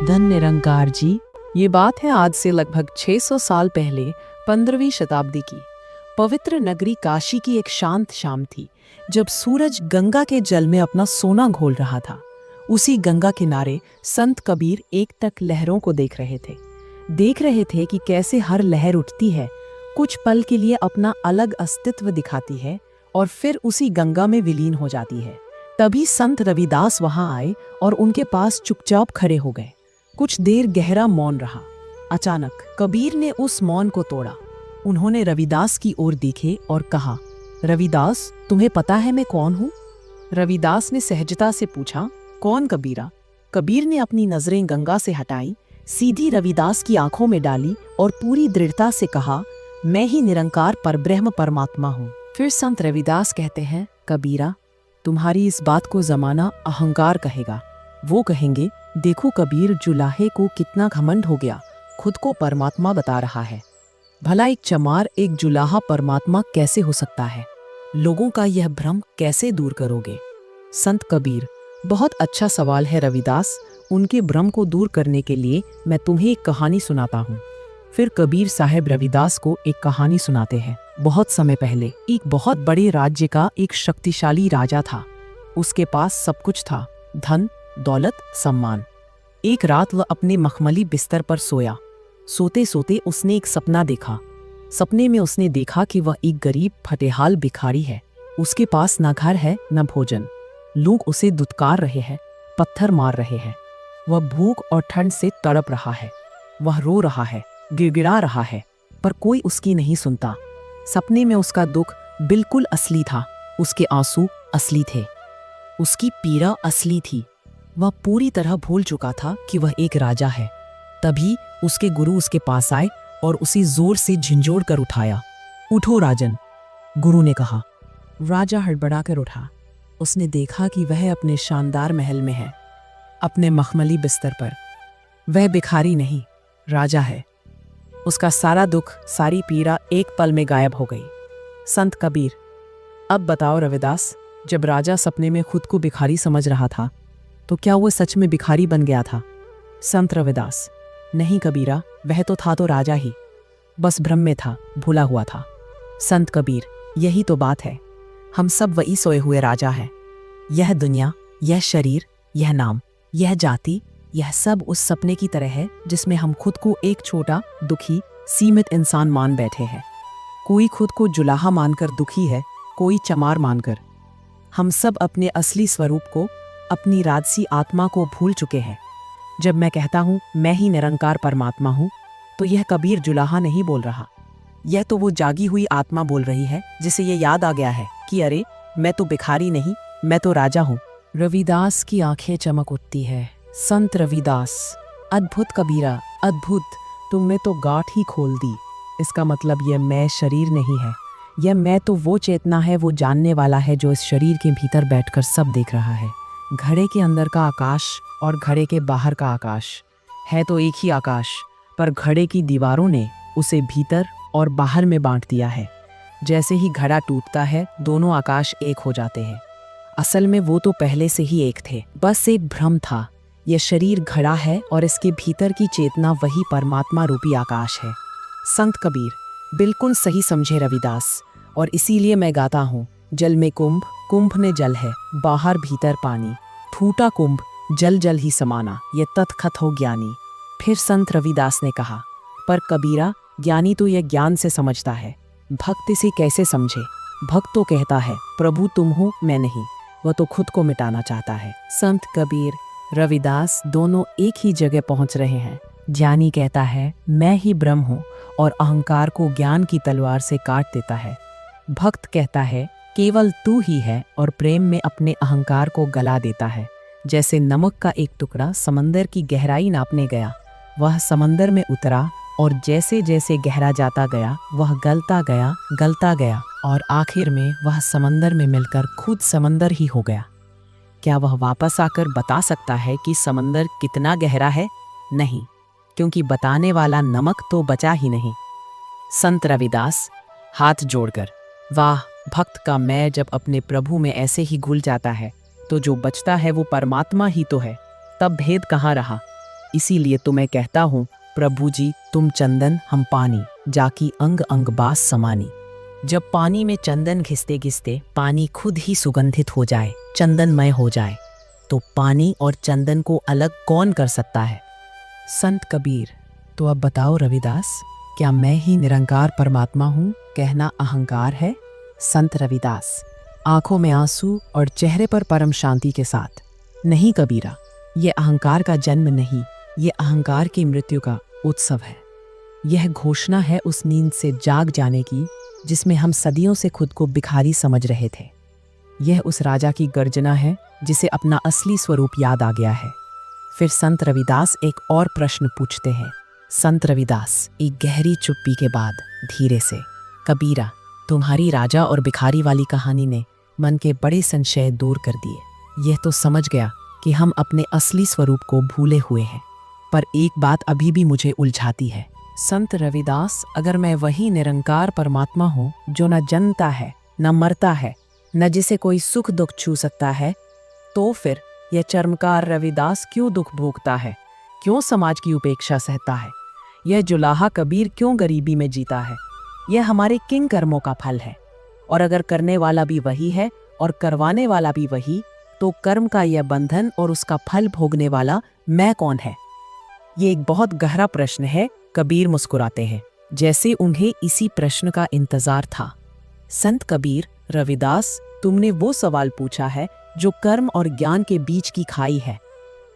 धन निरंकार जी। ये बात है आज से लगभग 600 साल पहले 15वीं शताब्दी की। पवित्र नगरी काशी की एक शांत शाम थी, जब सूरज गंगा के जल में अपना सोना घोल रहा था। उसी गंगा किनारे संत कबीर एकटक लहरों को देख रहे थे कि कैसे हर लहर उठती है, कुछ पल के लिए अपना अलग अस्तित्व दिखाती है और फिर उसी गंगा में विलीन हो जाती है। तभी संत रविदास वहां आए और उनके पास चुपचाप खड़े हो गए। कुछ देर गहरा मौन रहा। अचानक कबीर ने उस मौन को तोड़ा। उन्होंने रविदास की ओर देखे और कहा, रविदास, तुम्हें पता है मैं कौन हूँ? रविदास ने सहजता से पूछा, कौन कबीरा? कबीर ने अपनी नजरें गंगा से हटाई, सीधी रविदास की आंखों में डाली और पूरी दृढ़ता से कहा, मैं ही निरंकार परब्रह्म परमात्मा हूँ। फिर संत रविदास कहते हैं, कबीरा, तुम्हारी इस बात को जमाना अहंकार कहेगा। वो कहेंगे, देखो कबीर, जुलाहे को कितना घमंड हो गया, खुद को परमात्मा बता रहा है। भला एक चमार एक जुलाहा परमात्मा कैसे हो सकता है? लोगों का यह भ्रम कैसे दूर करोगे? संत कबीर, बहुत अच्छा सवाल है रविदास। उनके भ्रम को दूर करने के लिए मैं तुम्हें एक कहानी सुनाता हूँ। फिर कबीर साहब रविदास को एक कहानी सुनाते हैं। बहुत समय पहले एक बहुत बड़े राज्य का एक शक्तिशाली राजा था। उसके पास सब कुछ था, धन, दौलत, सम्मान। एक रात वह अपने मखमली बिस्तर पर सोया। सोते सोते उसने एक सपना देखा। सपने में उसने देखा कि वह एक गरीब फटेहाल भिखारी है। उसके पास न घर है न भोजन। लोग उसे दुत्कार रहे हैं, पत्थर मार रहे हैं। वह भूख और ठंड से तड़प रहा है। वह रो रहा है, गिड़गिड़ा रहा है, पर कोई उसकी नहीं सुनता। सपने में उसका दुख बिल्कुल असली था। उसके आंसू असली थे, उसकी पीड़ा असली थी। वह पूरी तरह भूल चुका था कि वह एक राजा है। तभी उसके गुरु उसके पास आए और उसे जोर से झिंझोड़ कर उठाया। उठो राजन, गुरु ने कहा। राजा हड़बड़ा कर उठा। उसने देखा कि वह अपने शानदार महल में है, अपने मखमली बिस्तर पर। वह भिखारी नहीं, राजा है। उसका सारा दुख, सारी पीड़ा एक पल में गायब हो गई। संत कबीर, अब बताओ रविदास, जब राजा सपने में खुद को भिखारी समझ रहा था, तो क्या वो सच में भिखारी बन गया था? संत रविदास, नहीं कबीरा, वह तो था तो राजा ही, बस भ्रम में था, भूला हुआ था। संत कबीर, यही तो बात है, हम सब वही सोए हुए राजा हैं। यह दुनिया, यह शरीर, यह नाम, यह जाति, यह सब उस सपने की तरह है जिसमें हम खुद को एक छोटा, दुखी, सीमित इंसान मान बैठे हैं। कोई खुद को जुलाहा मानकर दुखी है, कोई चमार मानकर। हम सब अपने असली स्वरूप को, अपनी राजसी आत्मा को भूल चुके हैं। जब मैं कहता हूँ मैं ही निरंकार परमात्मा हूँ, तो यह कबीर जुलाहा नहीं बोल रहा। यह तो वो जागी हुई आत्मा बोल रही है जिसे ये याद आ गया है कि अरे, मैं तो भिखारी नहीं, मैं तो राजा हूँ। रविदास की आंखें चमक उठती है। संत रविदास, अद्भुत कबीरा, अद्भुत, तुमने तो गांठ ही खोल दी। इसका मतलब यह मैं शरीर नहीं है। यह मैं तो वो चेतना है, वो जानने वाला है जो इस शरीर के भीतर बैठकर सब देख रहा है। घड़े के अंदर का आकाश और घड़े के बाहर का आकाश है तो एक ही आकाश, पर घड़े की दीवारों ने उसे भीतर और बाहर में बांट दिया है। जैसे ही घड़ा टूटता है, दोनों आकाश एक हो जाते हैं। असल में वो तो पहले से ही एक थे, बस एक भ्रम था। यह शरीर घड़ा है और इसके भीतर की चेतना वही परमात्मा रूपी आकाश है। संत कबीर, बिल्कुल सही समझे रविदास, और इसीलिए मैं गाता हूँ, जल में कुंभ, कुंभ में जल है, बाहर भीतर पानी, फूटा कुंभ, जल जल ही समाना, ये तत्खत हो ज्ञानी। फिर संत रविदास ने कहा, पर कबीरा, ज्ञानी तो यह ज्ञान से समझता है, भक्त इसे कैसे समझे? भक्त तो कहता है, प्रभु तुम हो, मैं नहीं। वह तो खुद को मिटाना चाहता है। संत कबीर, रविदास दोनों एक ही जगह पहुंच रहे हैं। ज्ञानी कहता है मैं ही ब्रह्म हूँ और अहंकार को ज्ञान की तलवार से काट देता है। भक्त कहता है केवल तू ही है और प्रेम में अपने अहंकार को गला देता है। जैसे नमक का एक टुकड़ा समंदर की गहराई नापने गया, वह समंदर में उतरा और जैसे जैसे गहरा जाता गया वह गलता गया और आखिर में वह समंदर में मिलकर खुद समंदर ही हो गया। क्या वह वापस आकर बता सकता है कि समंदर कितना गहरा है? नहीं, क्योंकि बताने वाला नमक तो बचा ही नहीं। संत रविदास हाथ जोड़कर, वाह, भक्त का मैं जब अपने प्रभु में ऐसे ही घुल जाता है तो जो बचता है वो परमात्मा ही तो है, तब भेद कहाँ रहा। इसीलिए तो मैं कहता हूँ, प्रभु जी तुम चंदन हम पानी, जाकी अंग अंग बास समानी। जब पानी में चंदन घिसते घिसते पानी खुद ही सुगंधित हो जाए, चंदनमय हो जाए, तो पानी और चंदन को अलग कौन कर सकता है? संत कबीर। तो अब बताओ रविदास, क्या मैं ही निरंकार परमात्मा हूँ कहना अहंकार है? संत रविदास आंखों में आंसू और चेहरे पर परम शांति के साथ, नहीं कबीरा, ये अहंकार का जन्म नहीं, ये अहंकार की मृत्यु का उत्सव है। यह घोषणा है उस नींद से जाग जाने की जिसमें हम सदियों से खुद को भिखारी समझ रहे थे। यह उस राजा की गर्जना है जिसे अपना असली स्वरूप याद आ गया है। फिर संत रविदास एक और प्रश्न पूछते हैं। संत रविदास एक गहरी चुप्पी के बाद धीरे से, कबीरा, तुम्हारी राजा और भिखारी वाली कहानी ने मन के बड़े संशय दूर कर दिए। यह तो समझ गया कि हम अपने असली स्वरूप को भूले हुए हैं, पर एक बात अभी भी मुझे उलझाती है। संत रविदास, अगर मैं वही निरंकार परमात्मा हूँ जो न जन्मता है, न मरता है, न जिसे कोई सुख दुख छू सकता है, तो फिर यह चर्मकार रविदास क्यों दुख भोगता है, क्यों समाज की उपेक्षा सहता है? यह जुलाहा कबीर क्यों गरीबी में जीता है? यह हमारे किन कर्मों का फल है? और अगर करने वाला भी वही है और करवाने वाला भी वही, तो कर्म का यह बंधन और उसका फल भोगने वाला मैं कौन है? ये एक बहुत गहरा प्रश्न है। कबीर मुस्कुराते हैं, जैसे उन्हें इसी प्रश्न का इंतजार था। संत कबीर, रविदास, तुमने वो सवाल पूछा है जो कर्म और ज्ञान के बीच की खाई है।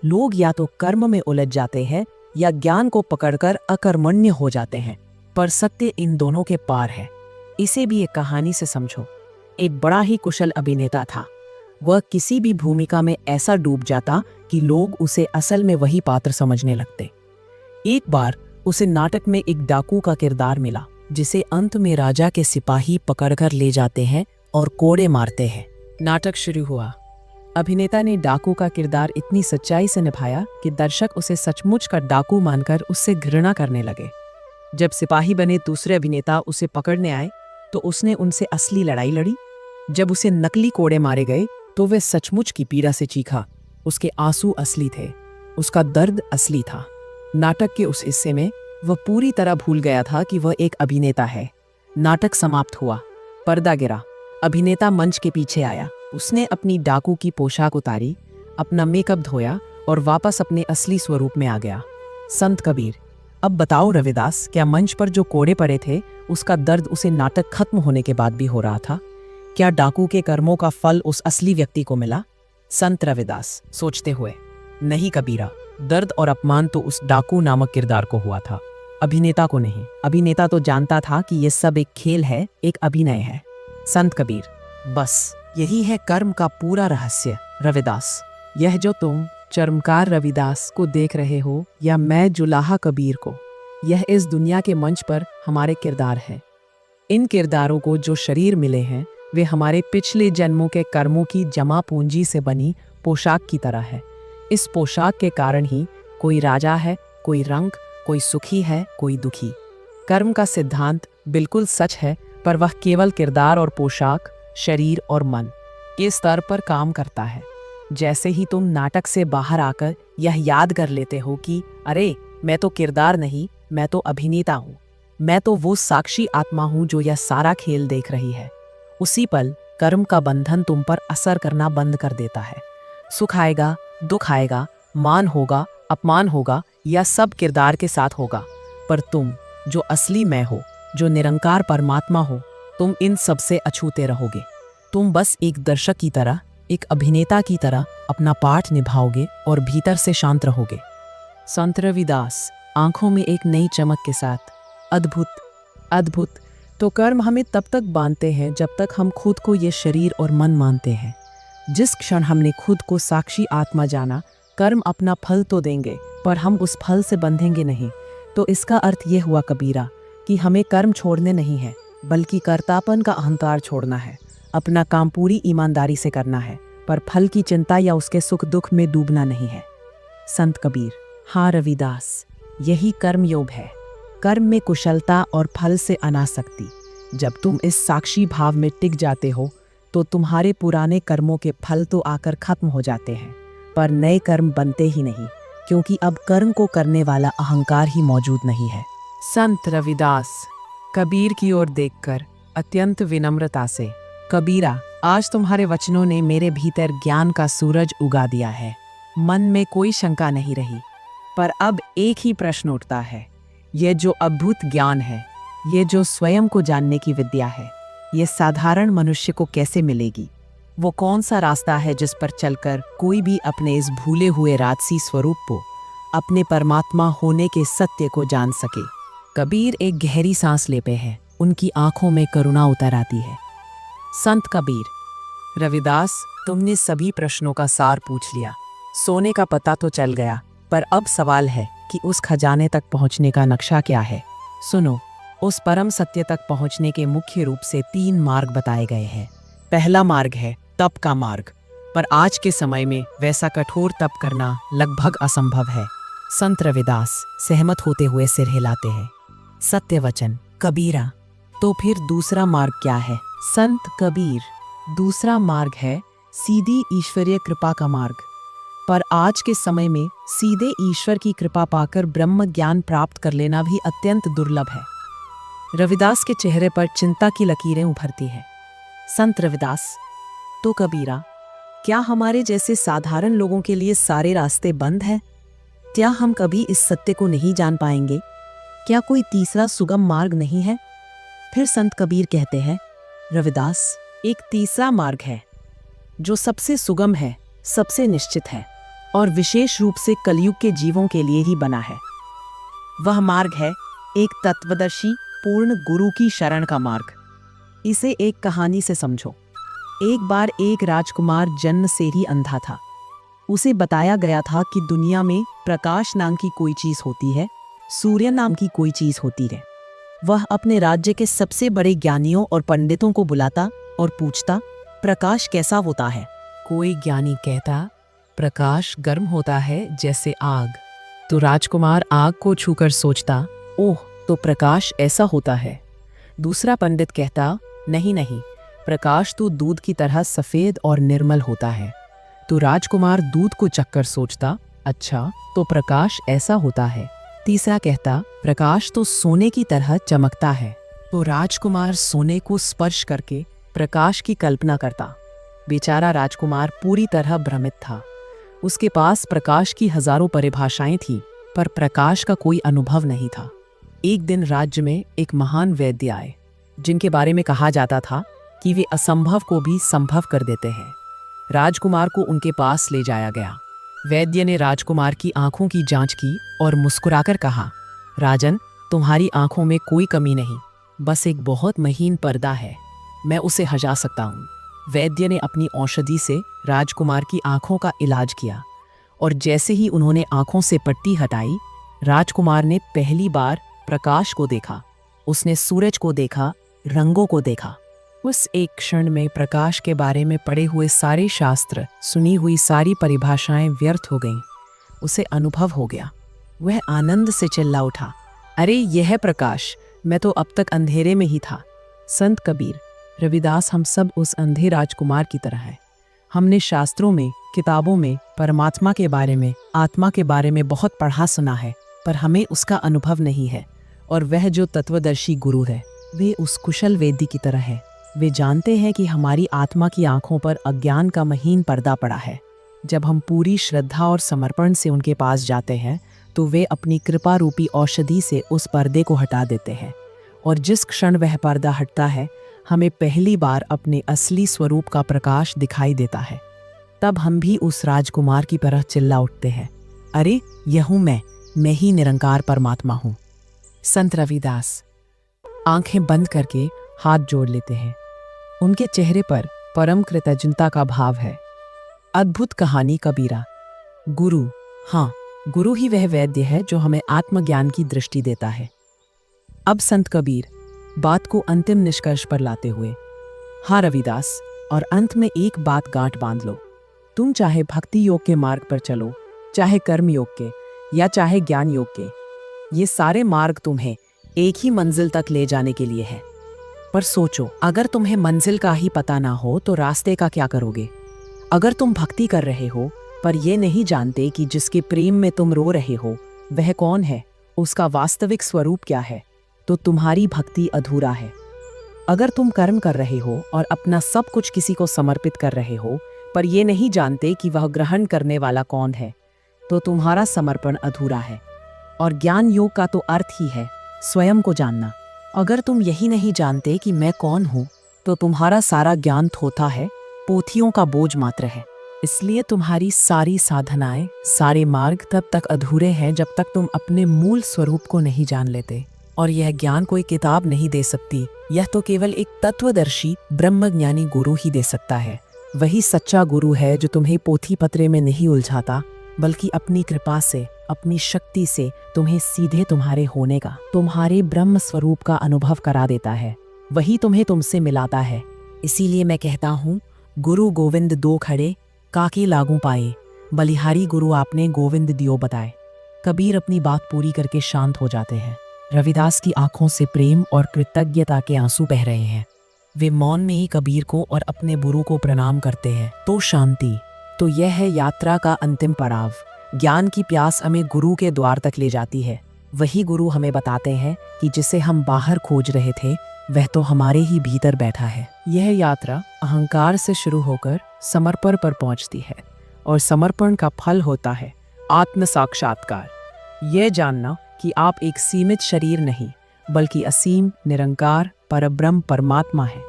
लोग या तो कर्म में उलझ जाते हैं या ज्ञान को पकड़कर अकर्मण्य हो जाते हैं, पर सत्य इन दोनों के पार है। इसे भी एक कहानी से समझो। एक बड़ा ही कुशल अभिनेता था। वह किसी भी भूमिका में ऐसा डूब जाता कि लोग उसे असल में वही पात्र समझने लगते। एक बार उसे नाटक में एक डाकू का किरदार मिला, जिसे अंत में राजा के सिपाही पकड़कर ले जाते हैं और कोड़े मारते हैं। नाटक शुरू हुआ। अभिनेता ने डाकू का किरदार इतनी सच्चाई से निभाया कि दर्शक उसे सचमुच का डाकू मानकर उससे घृणा करने लगे। जब सिपाही बने दूसरे अभिनेता उसे पकड़ने आए तो उसने उनसे असली लड़ाई लड़ी। जब उसे नकली कोड़े मारे गए तो वह सचमुच की पीड़ा से चीखा। उसके आंसू असली थे, उसका दर्द असली था। नाटक के उस हिस्से में वह पूरी तरह भूल गया था कि वह एक अभिनेता है। नाटक समाप्त हुआ, पर्दा गिरा, अभिनेता मंच के पीछे आया। उसने अपनी डाकू की पोशाक उतारी, अपना मेकअप धोया और वापस अपने असली स्वरूप में आ गया। संत कबीर, अब बताओ रविदास, क्या मंच पर जो कोड़े पड़े थे उसका दर्द उसे नाटक खत्म होने के बाद भी हो रहा था? क्या डाकू के कर्मों का फल उस असली व्यक्ति को मिला? संत रविदास सोचते हुए, नहीं कबीरा, दर्द और अपमान तो उस डाकू नामक किरदार को हुआ था, अभिनेता को नहीं। अभिनेता तो जानता था कि यह सब एक खेल है, एक अभिनय है। संत कबीर, बस यही है कर्म का पूरा रहस्य। रविदास, यह जो तुम चर्मकार रविदास को देख रहे हो या मैं जुलाहा कबीर को, यह इस दुनिया के मंच पर हमारे किरदार हैं। इन किरदारों को जो शरीर मिले हैं वे हमारे पिछले जन्मों के कर्मों की जमा पूंजी से बनी पोशाक की तरह है। इस पोशाक के कारण ही कोई राजा है, कोई रंक, कोई सुखी है, कोई दुखी। कर्म का सिद्धांत बिल्कुल सच है, पर वह केवल किरदार और पोशाक, शरीर और मन के स्तर पर काम करता है। जैसे ही तुम नाटक से बाहर आकर यह याद कर लेते हो कि अरे मैं तो किरदार नहीं, मैं तो अभिनेता हूँ, मैं तो वो साक्षी आत्मा हूँ जो यह सारा खेल देख रही है, उसी पल कर्म का बंधन तुम पर असर करना बंद कर देता है। सुख आएगा, दुख आएगा, मान होगा, अपमान होगा, यह सब किरदार के साथ होगा, पर तुम जो असली मैं हो, जो निरंकार परमात्मा हो, तुम इन सब से अछूते रहोगे। तुम बस एक दर्शक की तरह, एक अभिनेता की तरह अपना पाठ निभाओगे और भीतर से शांत रहोगे। संत रविदास आंखों में एक नई चमक के साथ, अद्भुत, अद्भुत। तो कर्म हमें तब तक बांधते हैं जब तक हम खुद को ये शरीर और मन मानते हैं। जिस क्षण हमने खुद को साक्षी आत्मा जाना, कर्म अपना फल तो देंगे पर हम उस फल से बंधेंगे नहीं। तो इसका अर्थ ये हुआ कबीरा कि हमें कर्म छोड़ने नहीं है, बल्कि कर्तापन का अहंकार छोड़ना है। अपना काम पूरी ईमानदारी से करना है, पर फल की चिंता या उसके सुख दुख में डूबना नहीं है। संत कबीर, हाँ रविदास, यही कर्म योग है। कर्म में कुशलता और फल से अनासक्ति। जब तुम इस साक्षी भाव में टिक जाते हो तो तुम्हारे पुराने कर्मों के फल तो आकर खत्म हो जाते हैं, पर नए कर्म बनते ही नहीं। क्योंकि अब कर्म को करने वाला अहंकार ही मौजूद नहीं है। संत रविदास कबीर की ओर देखकर अत्यंत विनम्रता से, कबीरा, आज तुम्हारे वचनों ने मेरे भीतर ज्ञान का सूरज उगा दिया है। मन में कोई शंका नहीं रही। पर अब एक ही प्रश्न उठता है, ये जो अद्भुत ज्ञान है, ये जो स्वयं को जानने की विद्या है, ये साधारण मनुष्य को कैसे मिलेगी? वो कौन सा रास्ता है जिस पर चलकर कोई भी अपने इस भूले हुए राजसी स्वरूप को, अपने परमात्मा होने के सत्य को जान सके? कबीर एक गहरी सांस लेते हैं। उनकी आंखों में करुणा उतर आती है। संत कबीर, रविदास, तुमने सभी प्रश्नों का सार पूछ लिया, सोने का पता तो चल गया, पर अब सवाल है कि उस खजाने तक पहुंचने का नक्शा क्या है। सुनो, उस परम सत्य तक पहुंचने के मुख्य रूप से 3 मार्ग बताए गए हैं। पहला मार्ग है तप का मार्ग, पर आज के समय में वैसा कठोर तप करना लगभग असंभव है। संत रविदास सहमत होते हुए सिर हिलाते हैं। सत्य वचन, कबीरा, तो फिर दूसरा मार्ग क्या है? संत कबीर, दूसरा मार्ग है सीधी ईश्वरीय कृपा का मार्ग। पर आज के समय में सीधे ईश्वर की कृपा पाकर ब्रह्म ज्ञान प्राप्त कर लेना भी अत्यंत दुर्लभ है। रविदास के चेहरे पर चिंता की लकीरें उभरती हैं। संत रविदास, तो कबीरा, क्या हमारे जैसे साधारण लोगों के लिए सारे रास्ते बंद हैं? क्या हम कभी इस सत्य को नहीं जान पाएंगे? क्या कोई तीसरा सुगम मार्ग नहीं है? फिर संत कबीर कहते हैं, रविदास, एक तीसरा मार्ग है जो सबसे सुगम है, सबसे निश्चित है और विशेष रूप से कलयुग के जीवों के लिए ही बना है। वह मार्ग है एक तत्वदर्शी पूर्ण गुरु की शरण का मार्ग। इसे एक कहानी से समझो। एक बार एक राजकुमार जन्म से ही अंधा था। उसे बताया गया था कि दुनिया में प्रकाश नाम की कोई चीज होती है, सूर्य नाम की कोई चीज होती है। वह अपने राज्य के सबसे बड़े ज्ञानियों और पंडितों को बुलाता और पूछता, प्रकाश कैसा होता है? कोई ज्ञानी कहता, प्रकाश गर्म होता है जैसे आग। तो राजकुमार आग को छूकर सोचता, ओह, तो प्रकाश ऐसा होता है। दूसरा पंडित कहता, नहीं नहीं, प्रकाश तो दूध की तरह सफेद और निर्मल होता है। तो राजकुमार दूध को चखकर सोचता, अच्छा, तो प्रकाश ऐसा होता है। तीसरा कहता, प्रकाश तो सोने की तरह चमकता है। तो राजकुमार सोने को स्पर्श करके प्रकाश की कल्पना करता। बेचारा राजकुमार पूरी तरह भ्रमित था। उसके पास प्रकाश की हजारों परिभाषाएं थी, पर प्रकाश का कोई अनुभव नहीं था। एक दिन राज्य में एक महान वैद्य आए, जिनके बारे में कहा जाता था कि वे असंभव को भी संभव कर देते हैं। राजकुमार को उनके पास ले जाया गया। वैद्य ने राजकुमार की आंखों की जांच की और मुस्कुराकर कहा, राजन, तुम्हारी आंखों में कोई कमी नहीं, बस एक बहुत महीन पर्दा है, मैं उसे हटा सकता हूँ। वैद्य ने अपनी औषधि से राजकुमार की आंखों का इलाज किया और जैसे ही उन्होंने आंखों से पट्टी हटाई, राजकुमार ने पहली बार प्रकाश को देखा। उसने सूरज को देखा, रंगों को देखा। उस एक क्षण में प्रकाश के बारे में पढ़े हुए सारे शास्त्र, सुनी हुई सारी परिभाषाएं व्यर्थ हो गईं। उसे अनुभव हो गया। वह आनंद से चिल्ला उठा, अरे यह है प्रकाश, मैं तो अब तक अंधेरे में ही था। संत कबीर, रविदास, हम सब उस अंधे राजकुमार की तरह हैं। हमने शास्त्रों में, किताबों में परमात्मा के बारे में, आत्मा के बारे में बहुत पढ़ा सुना है, पर हमें उसका अनुभव नहीं है। और वह जो तत्वदर्शी गुरु है, वे उस कुशल वेदी की तरह है। वे जानते हैं कि हमारी आत्मा की आंखों पर अज्ञान का महीन पर्दा पड़ा है। जब हम पूरी श्रद्धा और समर्पण से उनके पास जाते हैं, तो वे अपनी कृपा रूपी औषधि से उस पर्दे को हटा देते हैं। और जिस क्षण वह पर्दा हटता है, हमें पहली बार अपने असली स्वरूप का प्रकाश दिखाई देता है। तब हम भी उस राजकुमार की तरह चिल्ला उठते हैं, अरे यह हूं मैं ही निरंकार परमात्मा हूं। संत रविदास आंखें बंद करके हाथ जोड़ लेते हैं। उनके चेहरे पर परम कृतज्ञता का भाव है। अद्भुत कहानी कबीरा। गुरु, हाँ, गुरु ही वह वैद्य है जो हमें आत्मज्ञान की दृष्टि देता है। अब संत कबीर बात को अंतिम निष्कर्ष पर लाते हुए, हाँ रविदास, और अंत में एक बात गांठ बांध लो, तुम चाहे भक्ति योग के मार्ग पर चलो, चाहे कर्म योग के, या चाहे ज्ञान योग के, ये सारे मार्ग तुम्हें एक ही मंजिल तक ले जाने के लिए है। पर सोचो, अगर तुम्हें मंजिल का ही पता ना हो तो रास्ते का क्या करोगे? अगर तुम भक्ति कर रहे हो पर ये नहीं जानते कि जिसके प्रेम में तुम रो रहे हो वह कौन है, उसका वास्तविक स्वरूप क्या है, तो तुम्हारी भक्ति अधूरा है। अगर तुम कर्म कर रहे हो और अपना सब कुछ किसी को समर्पित कर रहे हो, पर ये नहीं जानते कि वह ग्रहण करने वाला कौन है, तो तुम्हारा समर्पण अधूरा है। और ज्ञान योग का तो अर्थ ही है स्वयं को जानना। अगर तुम यही नहीं जानते कि मैं कौन हूँ, तो तुम्हारा सारा ज्ञान थोथा है, पोथियों का बोझ मात्र है। इसलिए तुम्हारी सारी साधनाएं, सारे मार्ग तब तक अधूरे हैं जब तक तुम अपने मूल स्वरूप को नहीं जान लेते। और यह ज्ञान कोई किताब नहीं दे सकती, यह तो केवल एक तत्वदर्शी ब्रह्मज्ञानी गुरु ही दे सकता है। वही सच्चा गुरु है जो तुम्हें पोथी पत्रे में नहीं उलझाता, बल्कि अपनी कृपा से, अपनी शक्ति से तुम्हें सीधे तुम्हारे होने का, तुम्हारे ब्रह्म स्वरूप का अनुभव करा देता है। वही तुम्हें तुमसे मिलाता है। इसीलिए मैं कहता हूँ, गुरु गोविंद दो खड़े, काके लागू पाए, बलिहारी गुरु आपने गोविंद दियो बताए। कबीर अपनी बात पूरी करके शांत हो जाते हैं। रविदास की आंखों से प्रेम और कृतज्ञता के आंसू बह रहे हैं। वे मौन में ही कबीर को और अपने गुरु को प्रणाम करते हैं। तो शांति, तो यह है यात्रा का अंतिम पड़ाव। ज्ञान की प्यास हमें गुरु के द्वार तक ले जाती है। वही गुरु हमें बताते हैं कि जिसे हम बाहर खोज रहे थे वह तो हमारे ही भीतर बैठा है। यह यात्रा अहंकार से शुरू होकर समर्पण पर पहुंचती है, और समर्पण का फल होता है आत्म साक्षात्कार। यह जानना कि आप एक सीमित शरीर नहीं, बल्कि असीम निरंकार परब्रह्म परमात्मा है।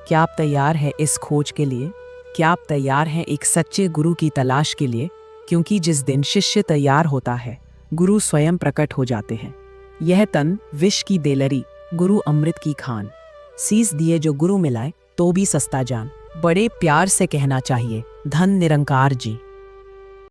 क्या आप तैयार हैं इस खोज के लिए? क्या आप तैयार हैं एक सच्चे गुरु की तलाश के लिए? क्योंकि जिस दिन शिष्य तैयार होता है, गुरु स्वयं प्रकट हो जाते हैं। यह तन विष की देलरी, गुरु अमृत की खान। सीस दिए जो गुरु मिलाए, तो भी सस्ता जान। बड़े प्यार से कहना चाहिए, धन निरंकार जी।